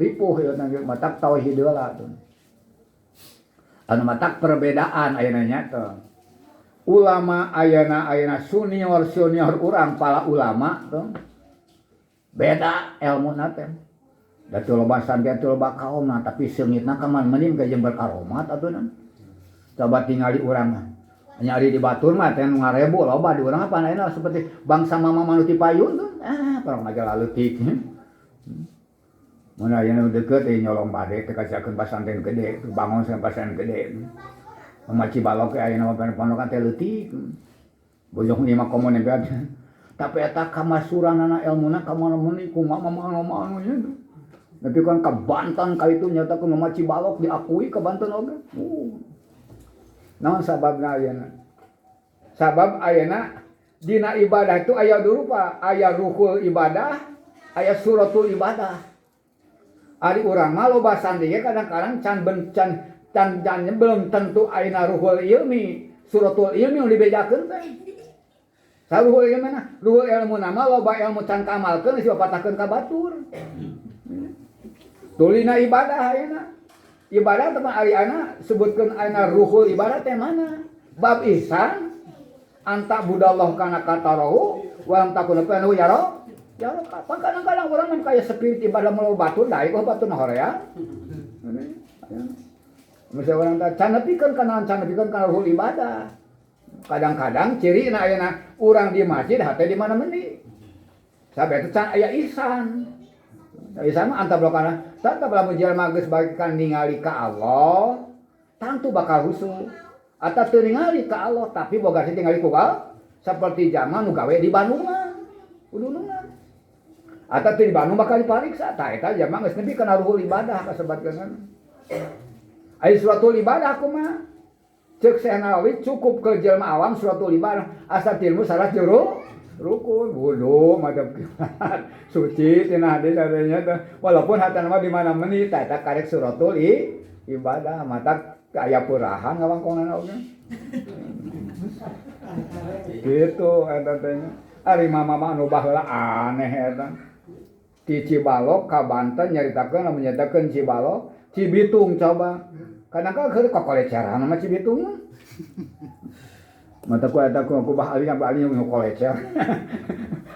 Ripuh ya mata tauhid heula tuh. Anu matak perbedaan ayeuna nya teh. Ulama ayeuna senior urang para ulama teh. Beda ilmuna teh. Da teu loba santian teu loba kaomna tapi seungitna kaman meuning ka jeung berkaromat atunan. Coba tingali urang mah. Nyari di batur mah teh nu ngarebu loba di urang apa ayeuna seperti bangsa mama manu ti payun tuh. Parang majalah leutik. Mun ayeuna deukeut nyolong bade teh kasakeun pasantren gede, bangun sampai pasantren gede. Mamaci balok ke ayeuna mah pondokan teh leutik. Bojong ieu mah komo negat. Tapi eta kamasuranana ilmuna kamana-mana ku mama anu nya. Tapi kan ka Banten ka itu nyatakeun mamaci balok diakui ka Banten oge. Naon sababna ayeuna? Sabab ayeuna dina ibadah itu aya dulu Pak, aya rukul ibadah, aya suratul ibadah. Ari urang mah loba sandi kadang-kadang can belum tentu aina ruhul ilmi, suratul ilmi yang dibedakeun teh. Saruhul ilmi na, ruhul ilmu nama loba ilmu can kamalkeun geus patahkeun ka batur. Tulina ibadah ayeuna. Ibadah teman ari ana sebutkeun aina ruhul ibadah teh mana? Bab ihsan anta budallah kana katarahu wa anta kuna panu yaro. Ya kadang-kadang orang kan kayak spirit ibadah melau batu daik kok batu nah horea. Mesti orang teh can nepikeun kana ruhul ibadah. Kadang-kadang ciri na ayeuna urang di masjid hate di mana meuni. Sabe teh can aya ihsan. Ihsan mah anta blokana, tata lamun jelema geus bagikan ningali ka Allah, tentu bakal husu. Ata teu ningali ka Allah tapi boga ningali ku Allah seperti zaman nu gawe di Bandung mah. Udununa. Ata teu di Bandung bakal dipariksa, tah eta jama geus nepi kana ruhul ibadah kasebatkeun. Ai suratul ibadah kumaha? Ceuk Syekh Nawawi cukup ke jelema awam suratul ibadah, asal ilmu syarat jero rukun, wudu, madhab kiblat, suci tina hadis adanya teh. Walaupun hatana mah di mana meuni tah eta karek suratul ibadah, mata aya purahan ngawangkongna oge. Gitu eta teh. Ari mama anu baheula aneh eta. Di Cibalok ka Banten nyaritakeun menyatakeun Cibalok, Cibitung coba. Kadang-kadang keur kokoleceran sama Cibitung. Mata ku eta ku bah ali nu kolecer.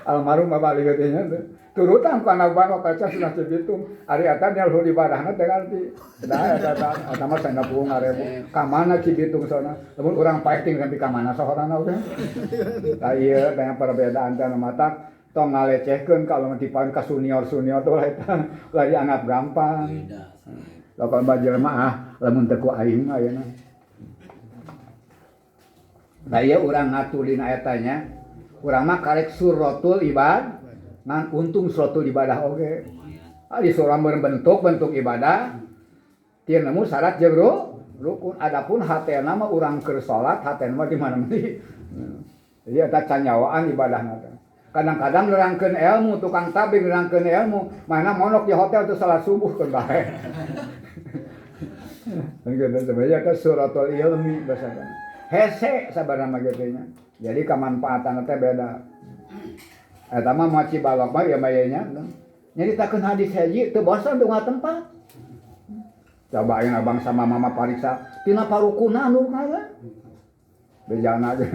Almarhum bapak ali katanya turutan ku anak bang kolecer sudah Cibitung. Ari eta nya ruhul ibadahna teh ganti. Da eta mah 90.000. Ka mana Cibitung sana? Lamun urang paeting ganti ka mana sohorana oge. Da ieu teh perbedaan teh mata tong ngalecehkeun kalau dipaen ka senior tuh eta lari anggap gampang. Lamun jelema lamun teu ku aing ayeuna. Da ieu urang ngatulin eta nya, urang mah karek suratul ibadah, ngan untung suratul ibadah oge. Ari surah bentuk ibadah, teu nemu syarat jeung rukun. Adapun hatena mah urang keur salat, hatena mah di mana-mana. Jadi eta canyawaan ibadahna teh. Kadang-kadang nerangkeun ilmu, tukang tabing nerangkeun ilmu, mana monok di hotel tuh salat subuh kan bae. Engke sebenarnya ka suratul ilmi basakan. Hese sabarana kitu nya. Jadi kamanfaatan teh beda. Eta mah maci balok mah ya mayanya. Nyaritakeun hadis hiji teu bosan teu tempat. Coba ayeuna abang sama mama pariksa tina parukuna anu ngawe. Bejana aja.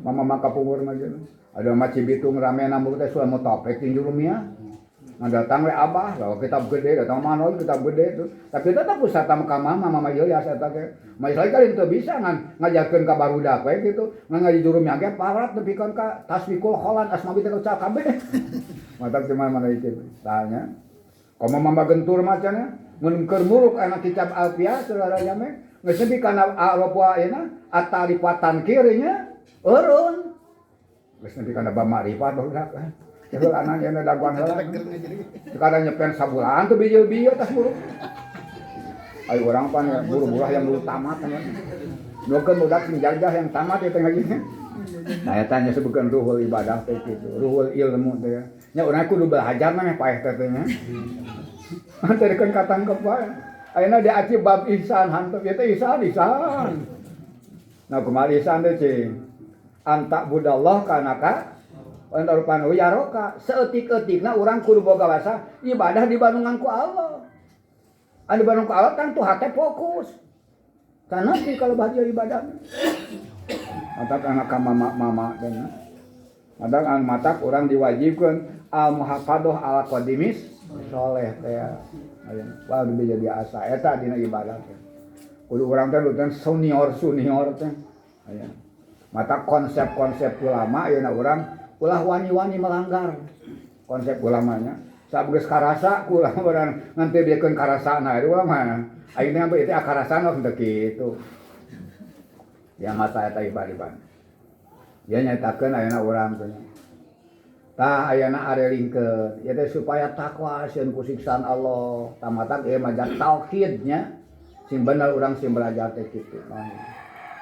Mama kapungkur mah gitu. Ada macam Cibitung rame nambung teh sudah mau topek tinju rumia. Datang we abah, kalau kitab gede datang mana kitab gede itu. Tapi tetap pusat sama mama ieu ya eta teh. Masalah kali teu bisa ngajarkeun ka barudak we gitu. Ngaji jurumnya ge parat nepikeun ka tasbihul kholan asmawi teh ucap kabeh. Mantap cuman mana itu. Tanya. Komo mama gentur macana mun keur muruk anak kitab alfiah saudara jame. Geus nepi kana aropa ayeuna ataripatan kirinya eureun. Geus nepi kana bab makrifat budak. Jadul anaknya ada daguan heula. Sekarang nyepen sabulan tuh bijil-bijil tas buruk. Ayo orang pan buru-buru yang dulu tamat kan. Nukeun budak sing jajah yang tamat eta ngajinya. Nah eta nya sebutkeun ruhul ibadah teh kitu, ruhul ilmu teh. Nya urang kudu belajar mah paeh teh teh nya. Antarikeun katangkep wae. Ayeuna diaci bab ihsan hantep ieu teh ihsan. Nah kumaha ihsan teh cing. Anta budallah kana ka anta rupana yaroka saeutik-eutikna urang kudu boga basa ibadah dibanungan ku Allah. Anu dibanung ku Allah kan tuh hate fokus. Kana sih kalau bahagia ibadah. Matak anak ka mama dan matak an matak urang diwajibkeun al muhafadzah ala qadimis saleh teh. Wah bisa biasa eta dina ibadah teh. Kudu urang teh lutan senior teh. Aya. Mata konsep-konsep ulama ayeuna urang ulah wani-wani melanggar konsep ulamanya. Sabegeus karasa ku urang barang ngan teu diekeun karasana itu ulama. Ayeuna mah itu akarasana teu kitu. Yang mata eta ibadah. Dia nyatakeun ayeuna urang teh. Tah ayeuna arelingkeun ieu teh supaya takwa sieun ku siksaan Allah. Tamatak ieu mah tauhidnya sing bener urang sing belajar teh kitu.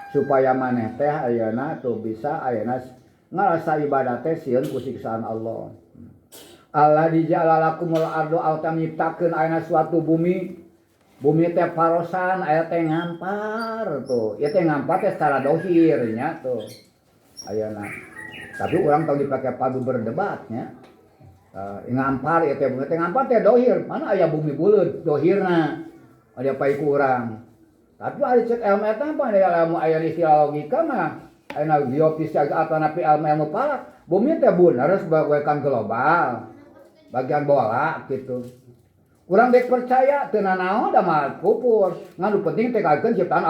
Supaya maneh teh ayeuna tuh bisa ayeuna ngarasa ibadah teh sieun ku siksaan Allah. Allah dijalalakumul ardo alta nyiptakeun aya suatu bumi teh parosan aya teh ngampar tuh. Ya teh ngampar teh secara dohir nya tuh. Ayeuna. Tapi orang tahu dipakai padu berdebatnya. Ngampar ya teh bumi teh ngampar teh dohir. Mana aya bumi buleut dohirna. Ada pai kurang. Tapi ari cek ilmu eta apa ilmu aya istilah logika mah aya geofisika atau napi ilmu palak. Bumi teh bener sebagaikan global. Bagian bola gitu. Urang dek percaya teu nanaon da mah kupur. Nganu penting teh kageun ciptaan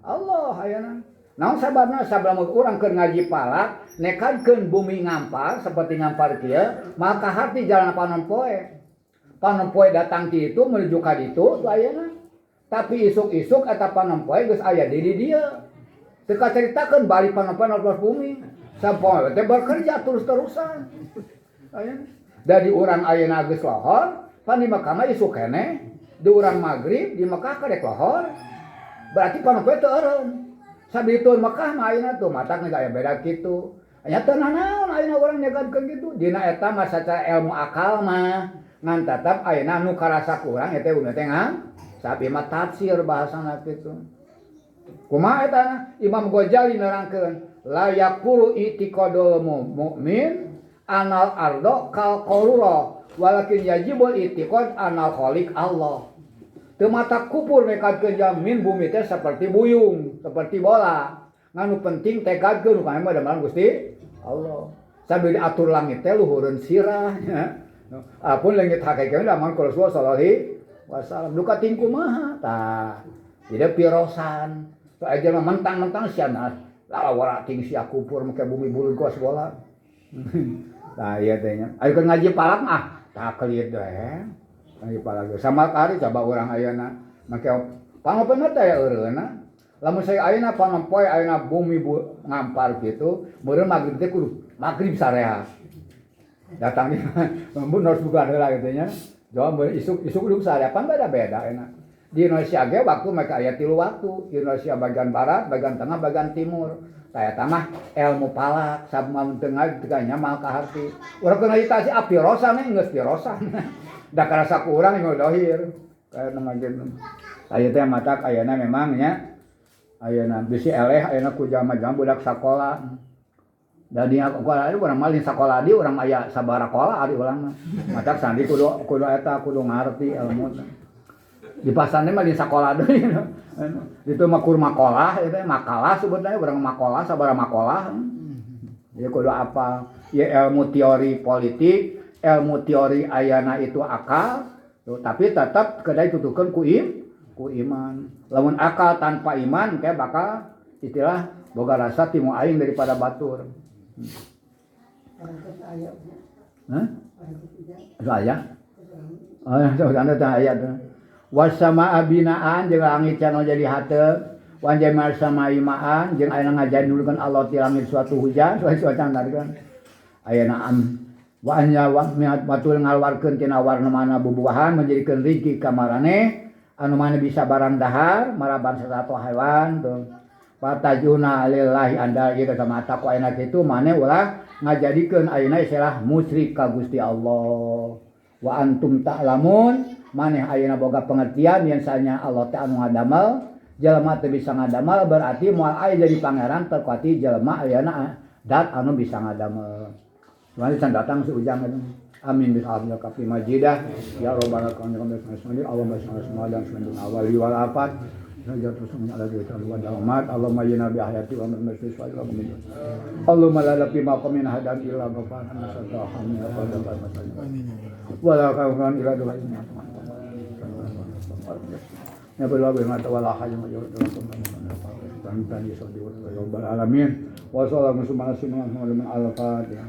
Allah ayeuna. Naon sababna sabab urang keur ngaji palak nekadkeun bumi ngampar seperti ngampar kieu maka hati jalan panompoe. Panompoe datang ti itu menuju ka ditu ayeuna. Tapi isuk-isuk eta panompoe geus aya di dieu. Teu kacaritakeun bari panompoe nalpos bumi. Sapoe teh bekerja terus-terusan. Ayeuna. Dari urang ayeuna geus lohor, pan di Mekah mah isuk keneh, di urang magrib di Mekah kadek lohor. Berarti panompoe teu eureum. Sabitueun Mekah mah ayeuna tuh matak aya beda kitu. Anya teu nanaon ayeuna urang nyegatkeun kitu. Dina eta mah sacara ilmu akal mah ngan tetep ayeuna nu karasa ku urang eta umur teh sapi mah tafsir bahasana kitu. Kumaha eta Imam Ghazali nerangkeun la yaqulu itiqadul mu'min anal ardo kal qarura walakin yajibul itiqad anal khaliq Allah. Teu mata kupur nekadkeun jamin bumi teh seperti buyung, seperti bola. Nganu penting tekadkeun kana mah damelan Gusti Allah. Sambil diatur langit teh luhureun sirah nya. Apun langit hakekeun daman Rasulullah sallallahu alaihi wasallam. Duka tingku mah tah. Tidak pirosan. So aja mah mentang-mentang siana. Lah wala ting sia kupur make bumi buluh kos bola. Nah iya tehnya. Ayo ke ngaji palak mah tak keliet deh. Ngaji palak sama kali coba orang ayeuna make pangopeuna teh eureuna. Lamun saya ayeuna panompoe ayeuna bumi ngampar gitu, meureun magrib teh kudu magrib sareha. Datang di mun harus buka heula gitu nya. Jawab isuk kudu sareha pan beda-beda enak. Di Indonesia ge waktu mereka aya 3 waktu. Indonesia bagian barat, bagian tengah, bagian timur. Saya tamah ilmu palak sabma tengah teganya mal ka hati. Urang kena ditasi api rosa nih geus pirosan. Da karasa ku urang yang dohir. Kayak nama gitu. Aya teh matak ayeuna memang nya ayeuna bisi eleh ayeuna ku jama-jama budak sakola. Da dia sekolah urang mah sakola di urang aya sabaraha kola ari urang mah. Matak sandi kudu eta kudu ngarti ilmu. Di pasarnya mah di sekolah deui. Itu mah kur makolah itu makalah sebutnya urang makolah sabaraha makolah. Ya kudu apa? Ya ilmu teori politik, ilmu teori ayana itu akal, tuh, tapi tetap kedai tutukeun ku iman. Lamun akal tanpa iman kayak bakal istilah boga rasa timu aing daripada batur. Hah? Saya? Oh, sudah ada ayat. Wasama abinaan jeung langit can jadi hateup wan jamal sama imaan jeung ayeuna ngajadulkeun Allah ti langit suatu hujan suatu candarkeun ayeuna wa anya wa miat batul ngaluarkeun tina warna mana bubuahan menjadikeun rezeki ka maraneh anu mana bisa barang dahar maraban satu hewan tuh patajuna lillahi anda ieu ka mata ku ayeuna kitu maneh ulah ngajadikeun ayeuna istilah musyrik ka Gusti Allah wa antum ta'lamun maneh ayeuna boga pengertian yen sanya Allah teh anu ngadamel jelema teu bisa ngadamel berarti moal aya jadi pangeran terkuati jelema ayeuna dat anu bisa ngadamel. Mari can datang seujang itu. Amin bismillah kafi majidah ya rabbana qanna bismillah Allahumma shalli ala sayyidina awali wal afat Najat Rasulullah alaihi wasallam Allahumma yina bi hayati wa min masjid wa ila min Allahumma la lafi ma qamin hadan illa ghafara nasatahamna wa dabar masalih wala kawan ila doa ya berdoa bermata wala hayya alamin wa sallallahu alaihi wa sallam al-fatihah